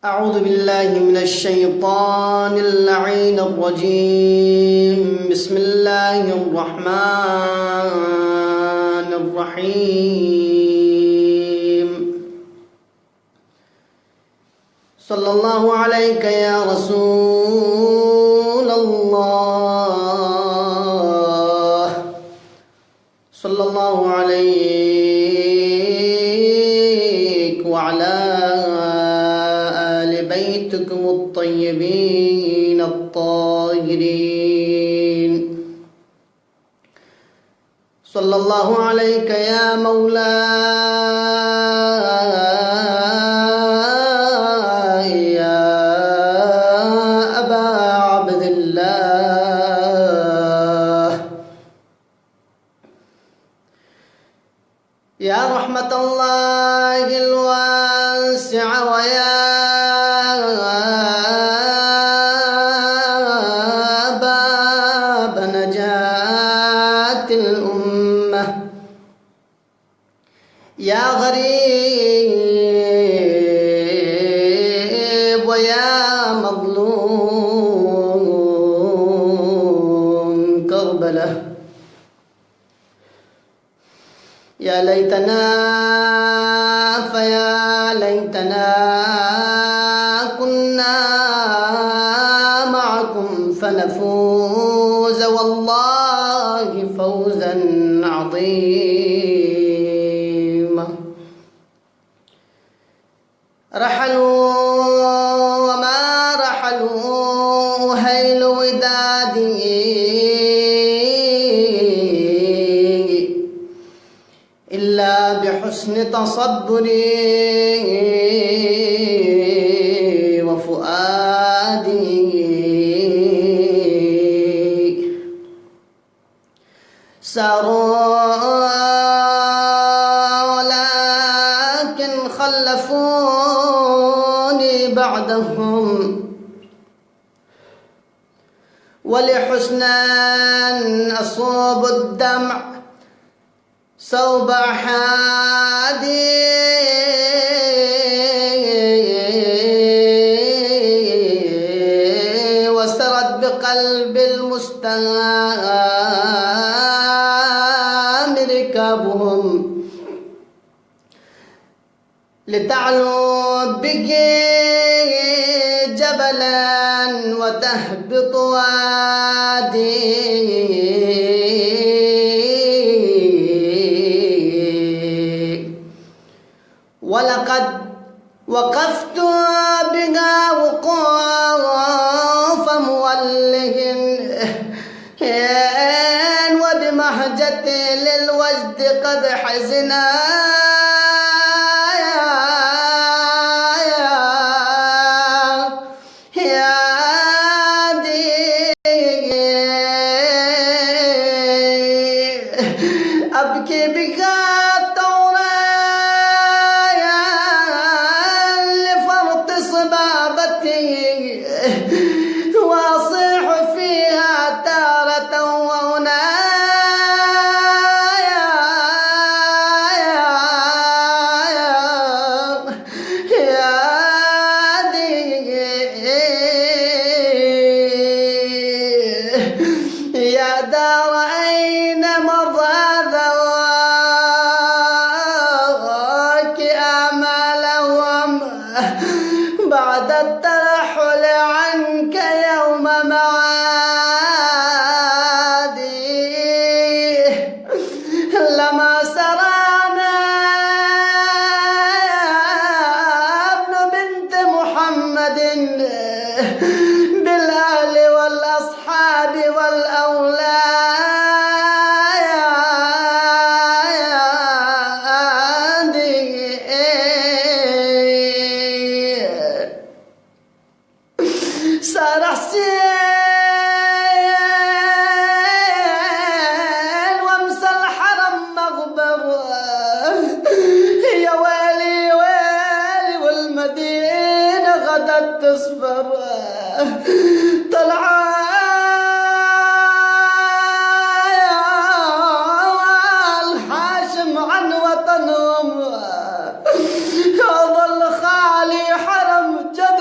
أعوذ بالله من الشيطان اللعين الرجيم. بسم الله الرحمن الرحيم. صلى الله عليك يا رسول الله، صلى الله عليك وعلى بيتكم الطيبين الطاهرين. صلى الله عليك يا مولاي يا أبا عبد الله، يا رحمة الله الواسعة ويا يا غريب ويا مظلوم كربلة، يا ليتنا فيا ليتنا كنا معكم فنفوز والله فوزا عظيما. رحلوا وما رحلوا هيل ودادي إلا بحسن تصبري وفؤادي. ساروا لكن خلفوني بعدهم، ولحسن أصوب الدمع صوب حادي. وسرت بقلب المستهام ركابهم لتعلو به جبلا وتهبط وادي. ولقد وقفت بها وقوف مولٍ وبمهجتي للوجد قد حزنا. أبكي بك الثورة لفرط صبابتي، وأصيح فيها تارة وأنايا يا دي يا دار أين مضى بعد الترحل عنك يوم معادي. لما سرانا ابن بنت محمد بالأهل والأصحاب والأولاد. سار حسين وامسى الحرم مغبر، يا ويلي ويلي والمدينة غدت تصفر. طلع الحاشم عن وطنهم، ظل خالي حرم جد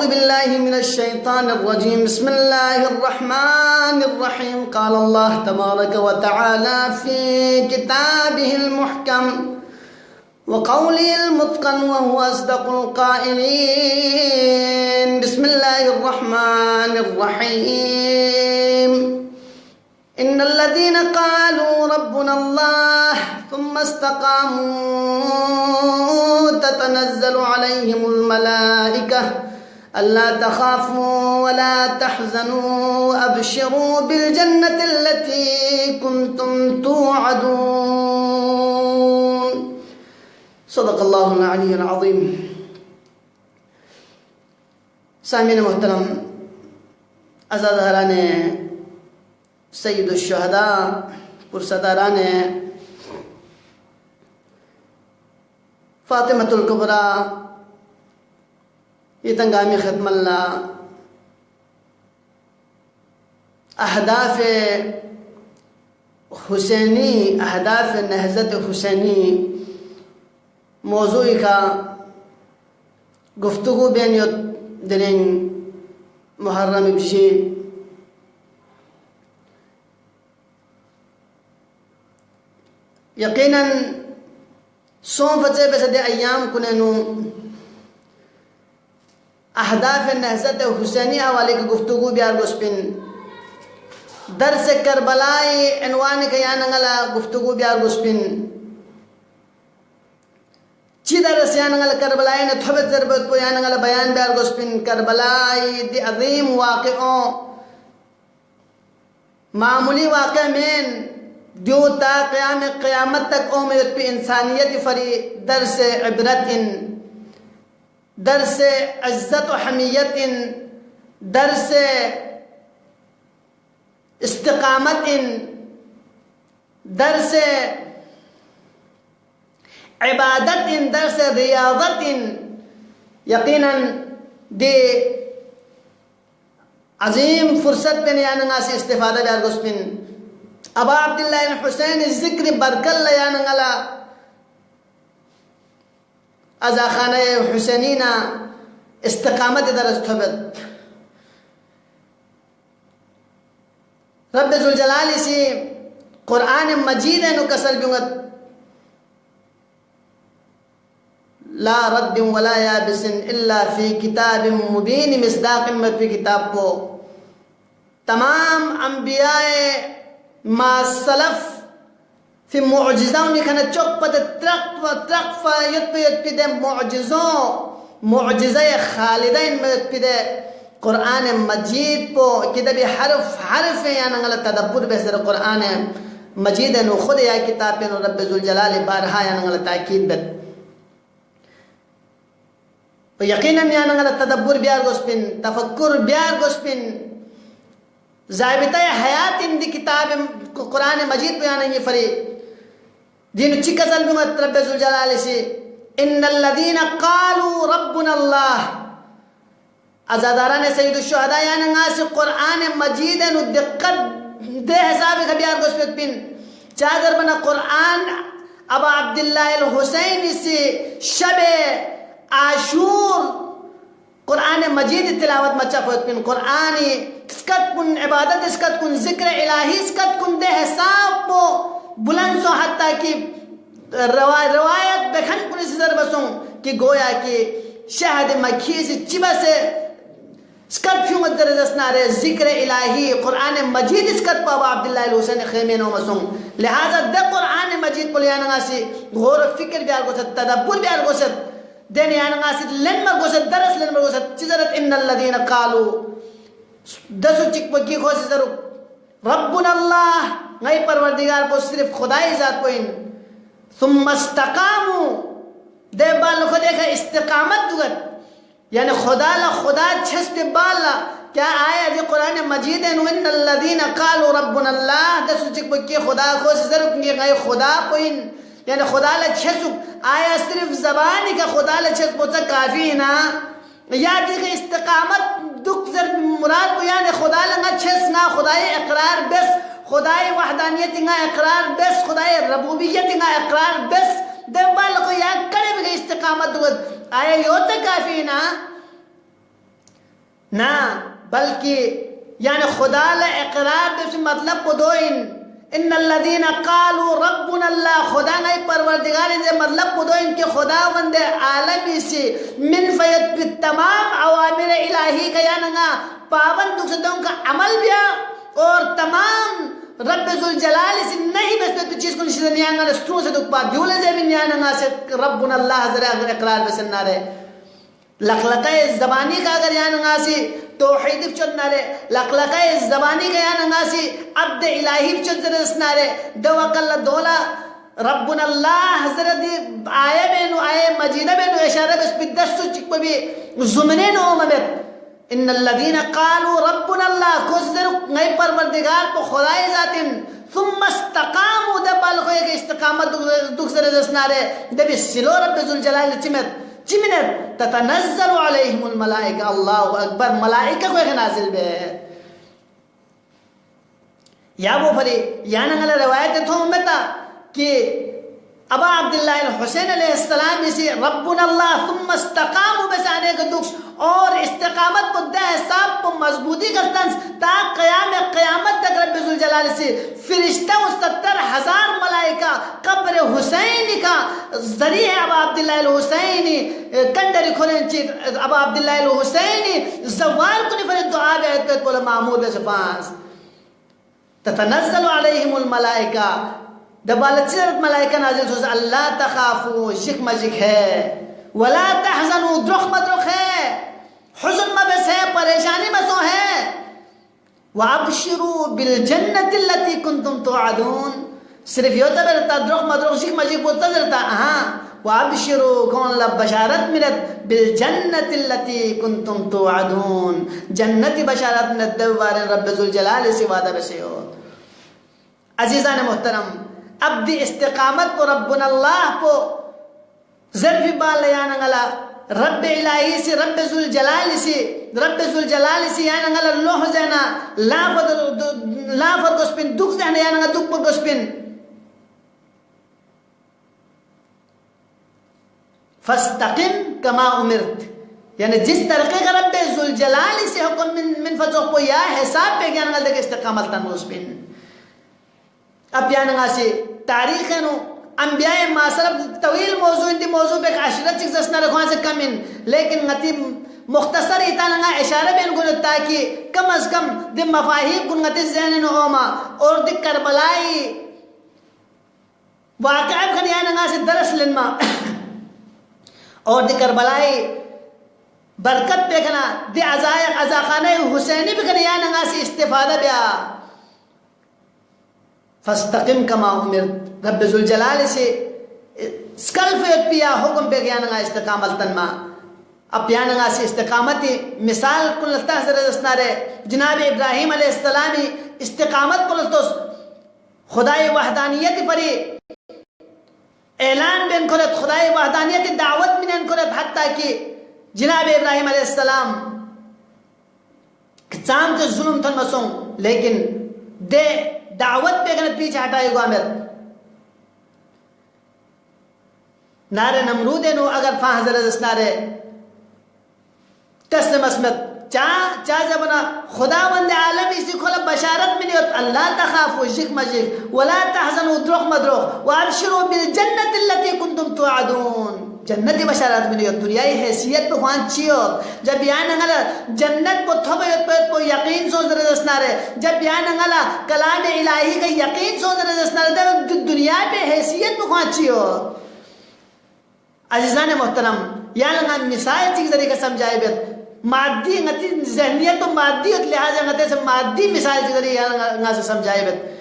أعوذ بالله من الشيطان الرجيم. بسم الله الرحمن الرحيم. قال الله تبارك وتعالى في كتابه المحكم وقوله المتقن وهو أصدق القائلين. بسم الله الرحمن الرحيم. إن الذين قالوا ربنا الله ثم استقاموا تتنزل عليهم الملائكة ألا تخافوا ولا تحزنوا أبشروا بالجنة التي كنتم توعدون. صدق الله العلي العظيم. سامعین محترم، عزاداران سید الشہداء، پرستاران فاطمۃ الکبریٰ، یہ تنگامی ختم اللہ اہداف حسینی، اہداف نہضت حسینی موضوع کا گفتگو بینیت دنیں محرم بشی. یقیناً سوم فتح بسد ایام کننو اہداف نہضت حسینی حوالے کی گفتگو بیار گسپن درس کربلائی عنوان کا یاننگلا گفتگو بیار گسپن چی درس یاننگل کربلائی نے تھوبت ضربت کو یاننگل بیان بیار گسپن کربلائی دی عظیم واقعوں معمولی واقع میں دیو تا قیامت تک اومیت پہ انسانیت فری درس عبرت، درس عزت و حمیت، درس استقامت، درس عبادت، درس ریاضت. یقیناً دی عظیم فرصت پہ نیاننگا سے استفادہ بیار گسپن ابا عبداللہ الحسین ذکر برکل یاننگلا ازا خانہ حسینینا استقامت درس تھبت. رب ذوالجلال سی قرآن مجید نو کسل بیونگت لا رد ولا یابس الا فی کتاب مبین مصداق مت پی کتاب کو تمام انبیاء ما سلف فی معجزوں نے کھنا چوک پت ترق فیت پی دے معجزہ خالدین میں پی دے قرآن مجید پو کدبی حرف یا ننگل تدبر بسر قرآن مجید نو خود یا کتاب نو رب ذوالجلال بارہا یا ننگل تاکید بد یقیناً یا ننگل تدبر بیار گسپن تفکر بیار گسپن ضابطہ حیات ان دی کتاب قرآن مجید بیان یہ فری دین چکا ظلمت رب ذوالجلال سے ان الذین قالوا ربنا اللہ ازاداران سید الشہداء یعنی ناس قرآن مجید نو دقت دے حساب خبیار گوشت پین چادر بنا قرآن ابا عبداللہ الحسین سے شب عاشور قرآن مجید تلاوت مچا فوت پین قرآنی اسکت کن عبادت، اسکت کن ذکر الہی، اسکت کن دے حساب کو بلند سو حتیٰ کی روایت بکھن کن اسی ضرب سوں کہ گویا کہ شہد مکھی سے چبہ سے اسکت کیوں مدرز اسنارے ذکر الہی قرآن مجید اسکت پا ابا عبداللہ الحسین خیمین و مسوں. لہذا دے قرآن مجید کو لیانگا سی غور و فکر بیار گو ست تدبر بیار گو ست دین یانگا سی لنمر گو ست درس لنمر گو ست چیزرت ان الذین قالوا دسو چک پکی خوشی ضرور ربنا اللہ غی پروردگار کو صرف خدای ذات کو ان ثم استقامو دے بال خود ایک استقامت دوگت یعنی خدا لا خدا چھس پہ بالا کیا آیا دی قرآن مجید ہے ان الذین قالوا ربنا اللہ دسو چک پکی خدا خوشی ضرور کنگی غی خدا کو ان یعنی خدا لا چھسو آیا صرف زبانی کا خدا لا چھس پوچھا کافی نا یا دیکھ استقامت دکھ ضرب مراد کو یعنی خدا لنگا چھس نا خدای اقرار بس خدای وحدانیت نگا اقرار بس خدای ربوبیت نگا اقرار بس دنبال کو یا کڑے بھی استقامت دوگت آیا یوتا کافی نا نا بلکہ یعنی خدا لا اقرار بس مطلب بدوین ان الذين قالوا ربنا الله خدا نہیں پروردگار سے مطلب بدوین کہ خدا بند عالمی سے من فیت تمام اوامر الہی کا یعنی پابند دکھتوں کا عمل بیا اور تمام رب ذوالجلال سے نہیں بس تو چیز کو نشد نیانگا رستوں سے دکھ پا جولے سے بھی نیانگا سے ربنا اللہ حضر اقرار بسننا رہے لقلقہ زبانی کا اگر یہاں نگاسی توحید بچن نارے لقلقہ زبانی کا یہاں نگاسی عبد الہی بچن زرسنا رہے دوک اللہ دولا ربنا اللہ حضرت آئے بینو آئے مجیدہ بینو اشارہ بس پی دستو چک پہ بھی زمنین اومبت ان الذین قالوا ربنا اللہ کس در غیب پروردگار پہ خدای ذاتن ثم استقاموا دبال خوئے کہ استقامت دکھ زرسنا رہے دبی سلو رب ذوالجلال چمت چمنت تتنزل علیہم الملائکہ اللہ اکبر ملائکہ کو ایک نازل بے یا وہ فری یا نگل روایت تھو امتا کہ ابا عبداللہ الحسین علیہ السلام اسی ربنا اللہ ثم استقاموا بس آنے کا دکھ اور استقامت کو دہ حساب کو مضبوطی کرتن تا قیامت تک رب ذوالجلال سے فرشتہ و 70,000 ملائکہ قبر حسین کا ذریعہ ابا عبداللہ الحسینی کندری کھولیں چیت ابا عبداللہ الحسینی زوال کو نفر دعا بیعت پیت بولا معمول بے سپانس تتنزل علیہم الملائکہ دبالت چیزرت ملائکہ نازل سوز اللہ تخافو شک مجک ہے ولا تحزنو درخ مدرخ ہے حزن مبس ہے پریشانی مسو ہے وابشروا بالجنت اللتی کنتم توعدون صرف یوں تبرتا درخ مدرخ شک مجک بولتا درتا وابشروا کون اللہ بشارت مرت بالجنت اللتی کنتم توعدون جنت بشارت مرت دوبارن رب ذوالجلال سے وعدہ بسے ہو عزیزان محترم اب دی استقامت کو ربنا اللہ کو ظرفی بال لیانگلا رب الہی سے رب ذوالجلال سے یانگلا لوح زینا لا فرق اس پن دکھ زینا یانگلا دکھ پر اس پن فاستقم کما امرت یعنی جس طرقے کا رب ذوالجلال سے حکم من فضح کو یا حساب پہ یانگلا دیکھ استقامت تن اس پن اب یانگا سے تاریخ ہے نو انبیاء معاصرہ طویل موضوع اندی موضوع پہ عشرت چیز دسنا رکھوان سے کم ان لیکن غطی مختصر اتانگا اشارہ بین گلت تاکہ کم از کم دی مفاہیم کن غطی ذہن نو اوما اور دی کربلائی واقعہ بکھن یانگا سے درس لنما اور دی کربلائی برکت پہ کنا دی ازاخانہ حسینی بکن یانگا سے استفادہ بیا فاستقم کما امرت رب ذوالجلال سے سکل فیت پیا حکم پہ گیانگا استقامت تنما اب یانگا سے استقامتی مثال کلتا حضر دسنا رہے جناب ابراہیم علیہ السلامی استقامت کلتوس خدای وحدانیت پری اعلان بین کرت خدای وحدانیت دعوت من کرت حتیٰ کہ جناب ابراہیم علیہ السلام چام سے ظلم تن مسوں لیکن دے دعوت پہ گنت پیچھے ہٹائے گا امر نارے نمرود نو اگر فاں حضرت اس نارے تسلم اسمت چاہ جبنا خدا وند عالم اسی کھولا بشارت میں نیوت اللہ تخافو شک مجک ولا تحزنو درخ مدرخ وابشرو بالجنت اللتی کنتم توعدون جنتی بشارت میں نیوت دنیای حیثیت پہ خوان چیوت جب بیان انگلا جنت پہ تھوبیت پہ یقین سوز رزسنا رہے جب بیان انگلا کلام الہی کا یقین سوز رزسنا رہے دنیا پہ حیثیت پہ خوان چیوت عزیزان محترم یعنی مثال چیز ذریعہ سمجھائے بیت مادی نتی ذہنیت و مادیت لحاظ نتی سے مادی مثال چیز ذریعہ سے سمجھائے بیت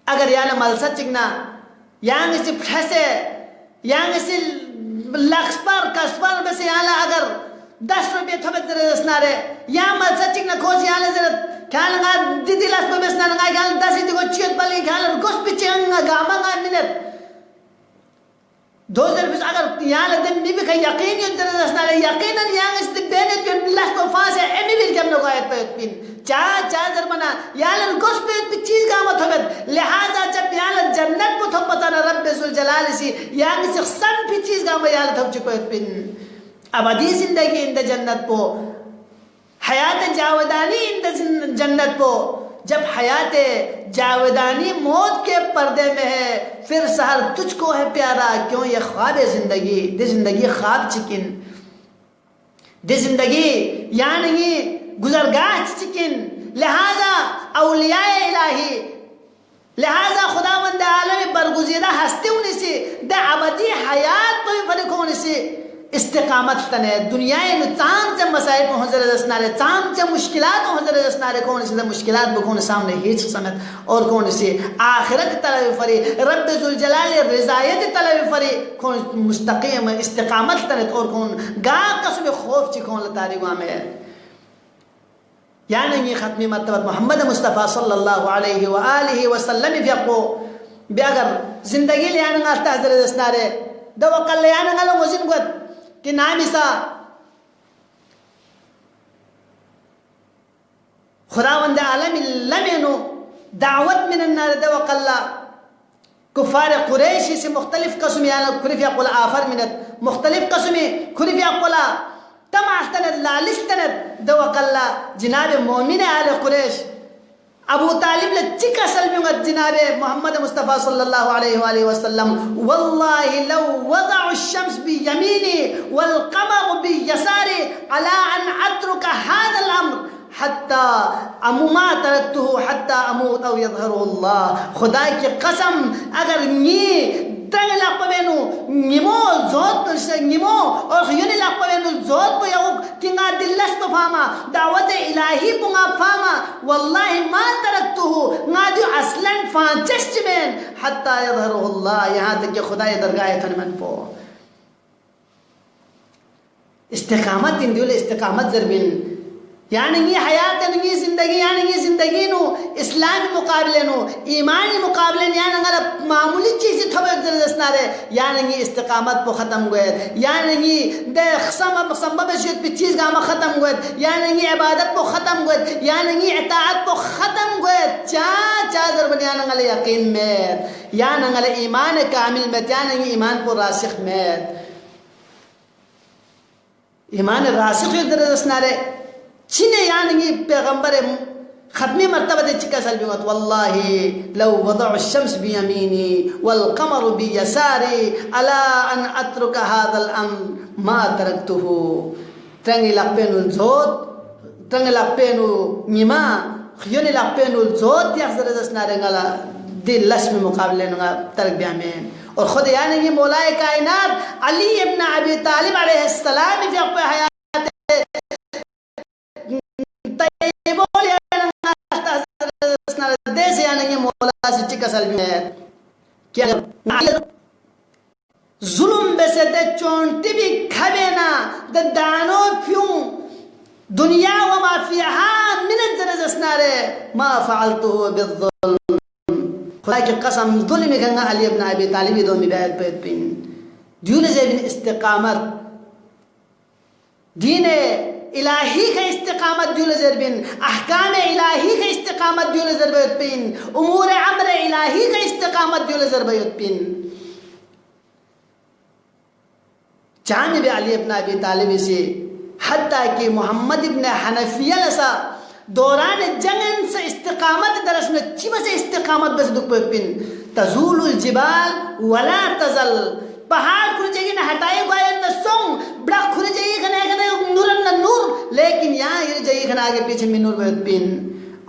اگر یعنی ملسا چکنا یعنی سے پھیسے یعنی سے لکس پر کس پر بس یعنی اگر 10 روپے تھوبت ذرا دسنا رہے یا ملسا چکنا کھوز یعنی ذرا کھانا گا دیدی لاس پر بسنا نگا کھانا 10 ہی دیکھو چیت پلی کھانا گوش پیچھے انگا گاما گا منت 2000 پیس اگر یعنی دن بھی کھا یقین یوں ذرا دسنا رہے یقیناً یعنی اس دن بینت پہ لاس پر فاس ہے امی بھی کم نگو آیت پہ اتپین چاہ ذرمنا یعنی گوش پہ چیز گاما تھوبت لہذا جب یعنی جنت کو تھوبتانا رب ذوالجلال سی یعنی سخصن پہ چیز گاما یعنی تھوب چکو اتپین ابدی زندگی اندہ جنت کو حیات جاودانی اند جنت کو، جب حیات جاودانی موت کے پردے میں ہے، پھر سحر تجھ کو ہے پیارا کیوں یہ خواب زندگی، دی زندگی خواب چکن، دی زندگی یعنی گزرگاہ چکن. لہذا اولیاء الہی، لہذا خداوند عالم برگزیدہ ہستی ہونے سے دا ابدی حیات کو بھی فرق ہونے سے استقامت تنے دنیای میں چام سے مسائل کو حضر رسنارے، چام سے مشکلات کو حضر رسنارے، کون سے مشکلات بکون سامنے ہیچ سمت اور کون سے آخرت طلب فری، رب ذوالجلال رضایت طلب فری، کون مستقیم استقامت تنے اور کون گا قسم خوف چی کون لتاری گوا میں. یعنی یہ ختمی مرتبہ محمد مصطفیٰ صلی اللہ علیہ وآلہ وسلم فیقو بی اگر زندگی لیانا گا حضر رسنارے دو وقل لیانا گا لو مزین گوت کہ نامی سا خداوند عالم لمنو دعوت من النار دو قلّا کفار قریشی سے مختلف قسمی کھرفی اقلا آفر منت مختلف قسمی کھرفی اقلا تماستند لالشتند دو قلّا جناب مومن آل قریش ابو طالب لچکا سلمیونگا جناب محمد مصطفیٰ صلی اللہ علیہ وآلہ وسلم واللہ لو وضع الشمس بیمینی والقمر بیساری علا ان اترک هذا الامر حتی ما ترکتہو حتی اموت او یظہر اللہ. خدا کی قسم اگر نی تنگ لقب بینو نیمو زود پر نیمو اور خیونی لقب بینو زود پر یقوب کنگا دلست فاما دعوت الہی پنگا فاما واللہ ما ترکتہو نا دیو اصلا فانچشت بین حتی یظہر اللہ یہاں تک کہ خدا درگاہ تنمن پو. استقامت ان دیول استقامت ضربین یعنی یہ حیات یہ زندگی یعنی یہ زندگی نو اسلامی مقابلے نو ایمانی مقابلے یعنی اگر معمولی چیزی تھوڑے دردسنا رہے یعنی یہ استقامت پہ ختم گوئے یعنی یہ دے سمبب شیط پہ چیز گاما ختم گوئے یعنی یہ عبادت پہ ختم گوئے یعنی یہ اطاعت پہ ختم گوئے چا ضرب یعنی اگر یقین میں یعنی اگر ایمان کامل میں یعنی یہ ایمان پہ راسخ میں ایمان راسخ دردسنا رہے چینے یعنی پیغمبر ختمی مرتبہ دے چکا سال بیوت واللہ لو وضع الشمس بیمینی والقمر بیساری علا ان اترک هذا الامر ما ترکتہو. ترنگی لقپینو الزود ترنگی لقپینو نیما خیونی لقپینو الزود یخزر دسنا رنگلا دل لسم مقابلے نگا ترک بیامین. اور خود یعنی یہ مولائے کائنات علی ابن ابی طالب علیہ السلام فی اقوی حیات دیسے یعنی یہ مولا سے چکا سلمی ہے کہ ظلم بسے دے چونٹی بھی کھبینا دے دانو پیوں دنیا وما فیہا من زرزسنارے ما فعلتو بالظلم. خدا کی قسم ظلمی کھنگا علی ابن ابی طالبی دومی بیعت پیت پین دیون زیبن استقامت دین الہی کا استقامت دیول ضربین احکام الہی کا استقامت دیول ضربیت پین امور عمر الہی کا استقامت دیول ضربیت پین. جانب علی ابن ابی طالب سے حتیٰ کہ محمد ابن حنفیہ لسا دوران جنگ سے استقامت درس میں چیمہ سے استقامت بس دکھ پین تزول الجبال ولا تزل پہاڑ کھر جائے گی نہ ہٹائے گوائے نہ سونگ بڑا کھر جائے گی کھنے نور نہ نور لیکن یہاں یہ جائے گی کھنے آگے پیچھے میں نور بیت پین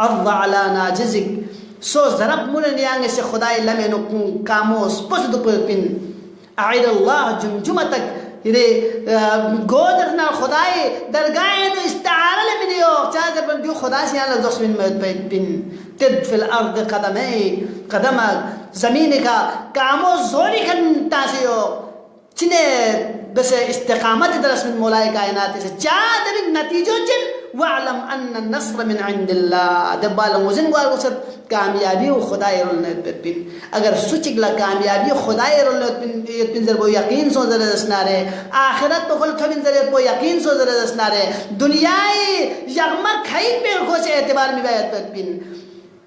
عضا علا ناجزک سو ضرب مولن یانگے سے خدای لمن کاموس پس دو بیت پین اعید اللہ جمجمتک گودرنا خدای درگاہ نو استعارہ لمنیو چاہدر بن دیو خدا سے یہاں لزوس من بیت پین تد فی الارض قدمک زمین کا کامو زوری کن تاسیو چنے بس استقامت درس من مولائے کائنات سے چاہدر نتیجو چن وعلم ان النصر من عند اللہ دبالا وزن گوار وسط کامیابی و خدای رولنیت پر پین اگر سچگلا کامیابی خدای رولنیت پین ذر بو یقین سو ذر دسنارے آخرت پہ خلق بین ذر بو یقین سو ذر دسنارے دنیای یغمک خیر پہ خوش اعتبار میں بیعت پر پین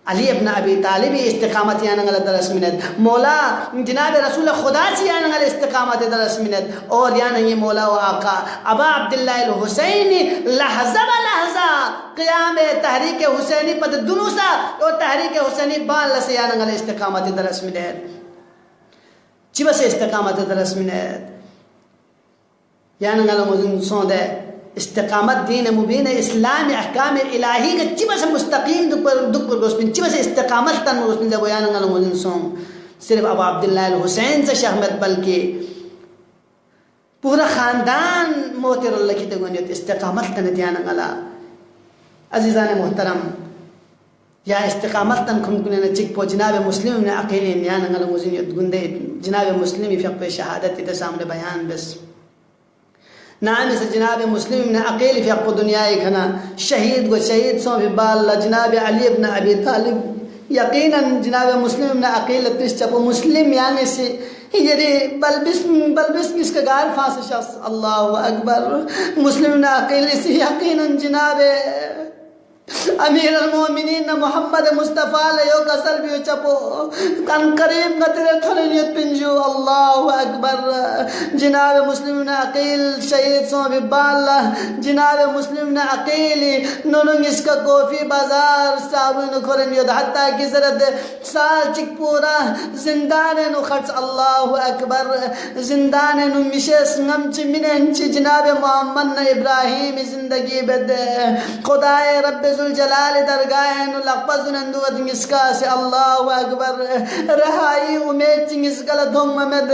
علی ابن ابی طالب استقامت یعنی غلط درس منت مولا جناب رسول خدا سے یعنی غلط استقامت درس منت اور یعنی یہ مولا و آقا ابا عبداللہ الحسین لحظہ و لحظہ قیام تحریک حسینی پد دنوسا اور تحریک حسینی بال سے یعنی غلط استقامت درس منت چی بس استقامت درس منت یعنی غلط مزن سوندے استقامت دین مبین اسلام احکام الہی کا چی بس مستقیم دک پر گوسپن چی بس استقامت تن گوسپن دے بیان نگل مدن سوم صرف ابو عبداللہ الحسین سے شہمت بلکہ پورا خاندان موتر اللہ کی تگونیت استقامت تن دیان نگلا عزیزان محترم یا استقامت تن کھم کنینا چک پو جناب مسلم ابن عقیل نیان نگل مزنیت گندے جناب مسلم فقہ شہادت تے سامنے بیان بس نعم سے جناب مسلم ابن عقیل فی اقو دنیا کھنا شہید کو شہید سو بھی بال جناب علی ابن ابی طالب یقیناً جناب مسلم ابن عقیل تیس چپو مسلم یعنی سے یہ بلبس کس کا گار فاس شخص اللہ اکبر مسلم ابن عقیل سے یقیناً جناب امیر المومنین محمد مصطفیٰ لیو کسل بیو چپو کن قریب نتر تھنیت پنجو اللہ اکبر جناب مسلم ابن عقیل شہید سو ببال جناب مسلم ابن عقیل نونگ اس کا کوفی بازار صابون کھرن یود حتیٰ کی زرد سال چک پورا زندان نو خرچ اللہ اکبر زندان نو مشیس نمچ مننچ جناب محمد ابراہیم زندگی بد خدای رب ذوالجلال درگاہ نو لقبز نندو دنگسکا سے اللہ اکبر رہائی امید چنگسکا لدھم ممد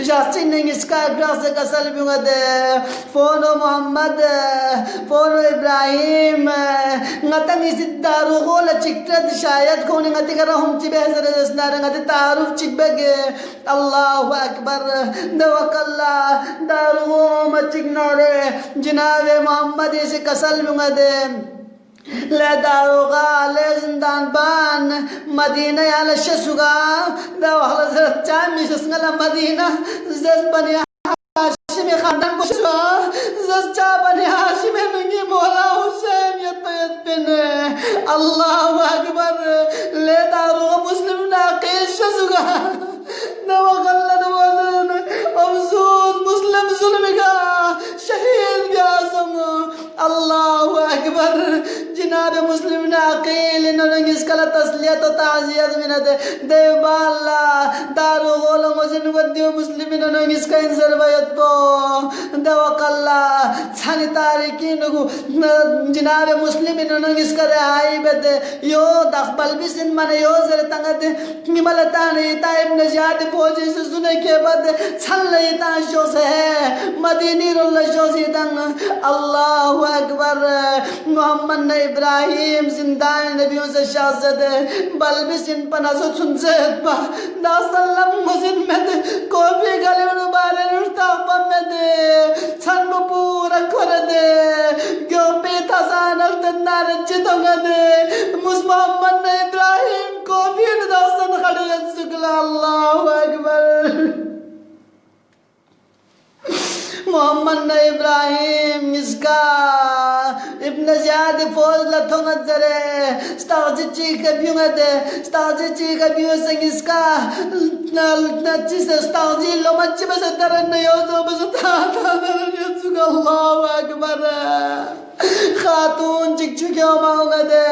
جاسچن ننگسکا اکراس کسل بیوگد فونو محمد فونو ابراہیم نتنگ اسی دارو غول چکترد شاید کونی نتی کر رہم چی بہزر جسنار نتی تعارف چک بگے اللہ اکبر دوک اللہ دارو غوم چکنارے جناب محمد اسی کسل بیوگد لے داروغا لے زندان بان مدینہ یا لشسوگا دو حضرت چامی شسنگل مدینہ زد بنی ہاشمی خاندان کو شسوا زد چا بنی ہاشمی ننگی مولا حسین یطیت بن اللہ اکبر لے داروغا مسلم ناقیل شسوگا دو غلط وزن افسوس مسلم ظلم کا شہید بیازم اللہ اکبر جناب مسلم عقیل انہوں اس کلا تسلیت و تعزیت منت دیو بالا دارو غول مزن ودیو مسلم انہوں اس کا انسر بیت کو دوق اللہ چھانی تاریکین کو جناب مسلم انہوں اس کا رہائی بیت یو دخبل بسن من یو زر تنگت مملتان ایتا ابن جاد فوجی سے سنے کے بعد چھل ایتا شو سے ہے مدینی رول شو سیدن اللہ اکبر محمد ابراہیم زندان نبیوں سے شاہزد بلبس ان پناسو سنزید با دا سلم مزن میں کوپی گلی انو بارے نرتا پا میں چھن بپورا کھر دے گیو پیتا سانک دنار جتوں دے محمد ابراہیم کوپی انو دا سن خڑیت سکلا اللہ اکبر محمد ابراہیم اس کا ابن زیاد فوز لطھنت زرے ستاغجی چیک بیونت ستاغجی چیک بیو سنگ اس کا نچی سے ستاغجی لو مچی بس درن نیوزو بس تاتا درن یتسوک اللہ اکبر خاتون چک چکے ہماؤں گا دے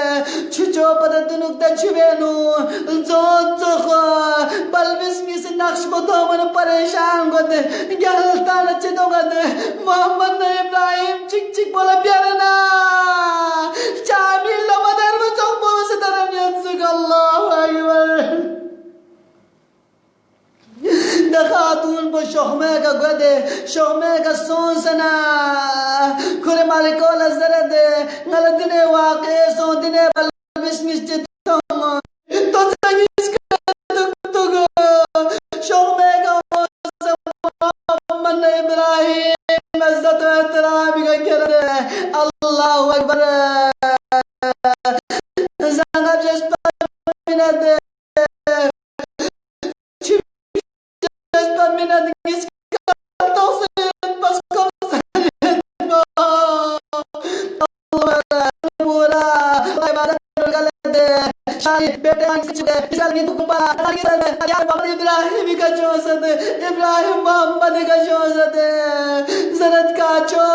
چھچو پدت نکتا چھوینو زون چخوا بلبسنگی سے نقش کو تو من پریشان گو دے گلتا نچے تو گا دے محمد ابراہیم چک چک بولا پیارنا چامی اللہ مدر میں چوک بولا سے درن یتسوک اللہ اکبر خاتون پو شخمے کا گودے شخمے کا سون سنا کھرے مالکو لزر دے غلط دنے واقع سون دنے بلبسنگی چتوں تو سنگیس کا تک شخمے کا محمد ابراہیم عزت و احترام کا کردے اللہ اکبر زنگب جس پر منت دے بیٹے ابراہیم کا چوسد ابراہیم محمد کا چوسد زرد کاچو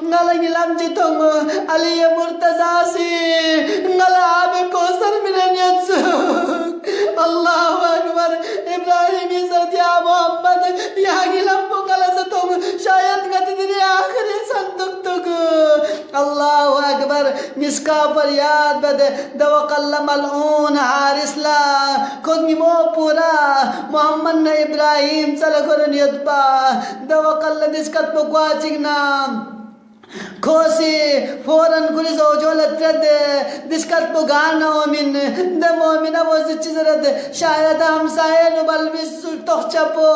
نلنگ لمجتوں علی مرتضی سی نلعب کوثر مننیت اللہ اکبر ابراہیم عزت یا محمد یہاں کی لمبو کلستوں شاید گتی دری آخری صندوق تک اللہ اکبر مسکا فریاد بد دوقل ملعون حارس لا خود نمو پورا محمد نے ابراہیم سلکرنیت پا دوقل دسکت پکواچک نام کھوسی فوراً کلی زوجولت رد دسکت پو گانا مومن دا مومن وہ چیز رد شاید ہم سائن بلبس تخچا پو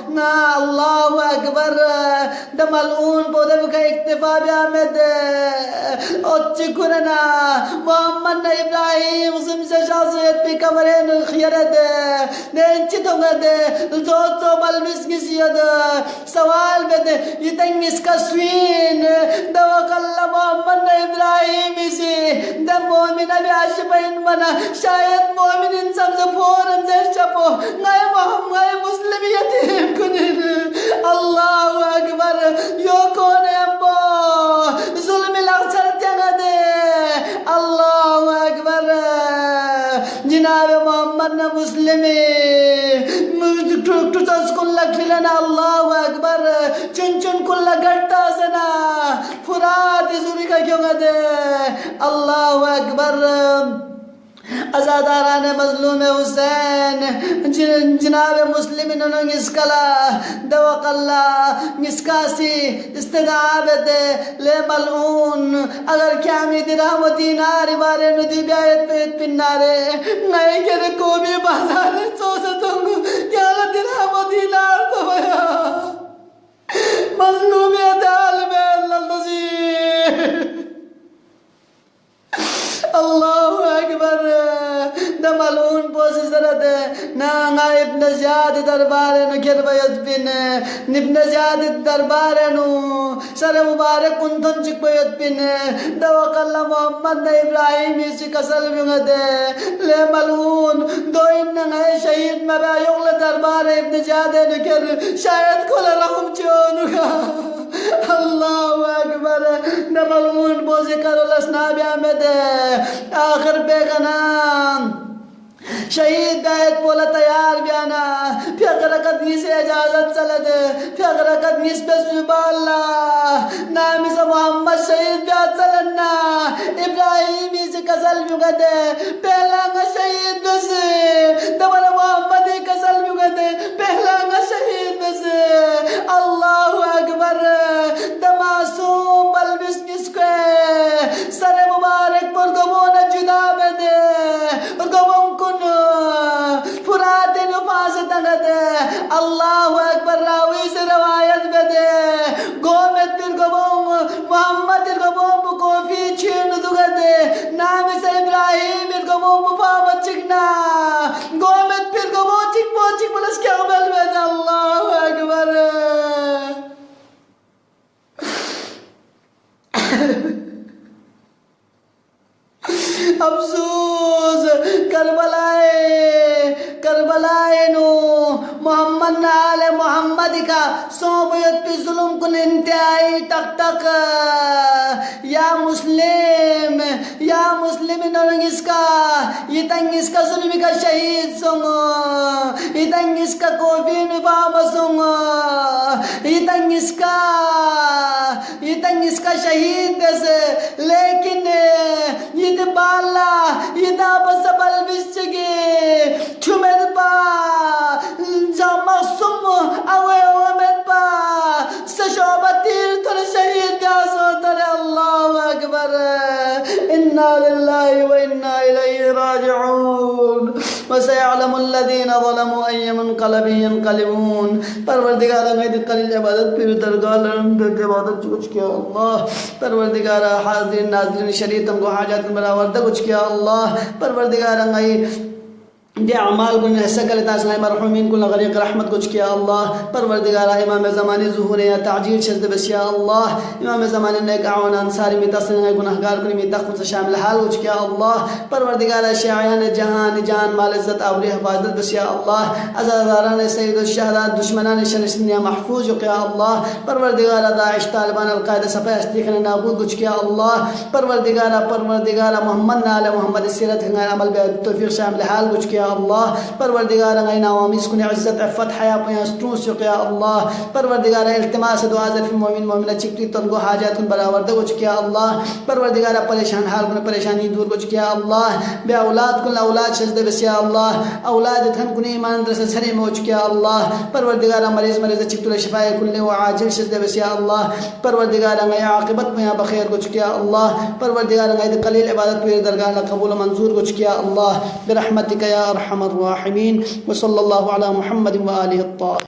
نا اللہ اکبر دا ملعون پو دا بکا اکتفا بیامد اچھی کرنا محمد نا ابراہیم سمسا شاصیت پی کمرین خیرد دین چی تونگا دے زوجو بلبس کسی ید سوال بد یہ تنگ اس کا سوین دوقل محمد ابراہیم سے دم مومن ابی عاشقین بنا شاید مومن انسان سے فوراً زیر چپو نئے محمد نئے مسلم یتیم کنن اللہ اکبر یو کون امبو ظلم الاغسر تیگا دے اللہ اکبر جناب محمد نا مسلمی ٹوٹس کن لکھلنا اللہ اکبر چن چن کن لگڑتا سنا فرات زوری کا کیوں گا دے اللہ اکبر ازاداران مظلوم حسین جناب مسلم انہوں نسکلا دوق اللہ نسکاسی استدعابت لے ملعون اگر کیامی درہم و دینار بارے ندی بیایت پیت پنارے نئے کے رکو بھی بازار سوستوں کیا درہم و دینار تو بیا مظلومیت عالم اللہ نظیر اللہ اکبر دا ملعون پوسی سرد نانا ابن زیاد دربارے نو کھر بیت پین ابن زیاد دربارے نو سر مبارک کنتن چک بیت پین دوق اللہ محمد نا ابراہیمی سی کسل بیونگ دے لے ملعون دو انہاں شہید مبا یغل دربارے ابن زیاد نو کھر شاید کھول رحم چونو گا اللہ اکبر دا ملعون پوسی کرو لسنا بیامد آخر پیغنام شہید بیت بولا تیار بیانا پھر قدمی سے اجازت چلد پھر قدمی سے بسبا اللہ نامی سے محمد شہید بیت چلنا ابراہیمی سے کسل بیوگا دے پہلانگا شہید بس دبالا محمد کسل بیوگا دے پہلانگا شہید بس اللہ اکبر دماسوم بلبس کس کو سر مبارک پر گمون جدا بدے گمون کن فرات نفاس تغد اللہ اکبر راوی سے روایت بدے گومت پھر گمون محمد پھر گمون بکوفی چھین دگد نام سے ابراہیم پھر گمون بفامت چکنا گومت پھر گمون چک پوچک پلس کیا بل بدے اللہ اکبر افسوس کربلائے نو محمد نال محمد کا صوبیت پی ظلم کن انتہائی ٹک ٹک یا مسلم انہوں اس کا یہ تنگ اس کا ظلمی کا شہید سنگو یہ تنگ اس کا کوفی نفام سنگو یہ تنگ اس کا شہید دس لیکن یہ دبالا یہ دابا سبل بسچگی چھمد پا جامع سم اوے اومد پا سشعبہ تیر تر شہید بیاسو تر اللہ اکبر انا للہ و انا الیہ راجعون وسيعلم الذين ظلموا أي منقلب ينقلبون پروردگارہ میں قلیل عبادت پہ درگاہ عبادت کچھ کیا اللہ پروردگارہ حاضرین ناظرین شریعت کو حاجات براوردہ کچھ کیا اللہ پروردگارہ میں دے اعمال کو نحسکل تاسنائی مرحومین کو غریق رحمت کو چکیا اللہ پروردگارہ امام زمانی ظہور یا تعجیل شزد بس یا اللہ امام زمانی نیک اعوان انصاری میں تسنگائی گناہگار کنی میں تخت شامل حال ہو چکیا اللہ پروردگارہ شیعیان جہان جان مال عزت آوری حفاظت بس یا اللہ ازاداران سید الشہدان دشمنان شنسنیا محفوظ کیا اللہ پروردگارہ داعش طالبان القاعدہ صفحہ استیخن نابود کو چکیا اللہ پروردگارہ محمد نال محمد سیرت عمل بے توفیق شامل حال کو چکیا اللہ پروردگار غینا وامیس کن عزت عفت حیا پیا ستروس یا اللہ پروردگار التماس دعا ظرف مومن مومنہ چکتی تنگو حاجات کن برآورد کو چکیا اللہ پروردگار پریشان حال کن پریشانی دور کو چکیا اللہ بے اولاد کن اولاد شزد بس یا اللہ اولاد تھن کن ایمان در سے سری مو چکیا اللہ پروردگار مریض چکتو شفاء کل و عاجل شزد بس یا اللہ پروردگار غیا عاقبت پیا بخیر کو چکیا اللہ پروردگار غیا قلیل عبادت پیر درگاہ قبول منظور کو چکیا اللہ برحمتک یا ارحم الراحمین وصلی اللہ علی محمد و آلہ الطاہرین.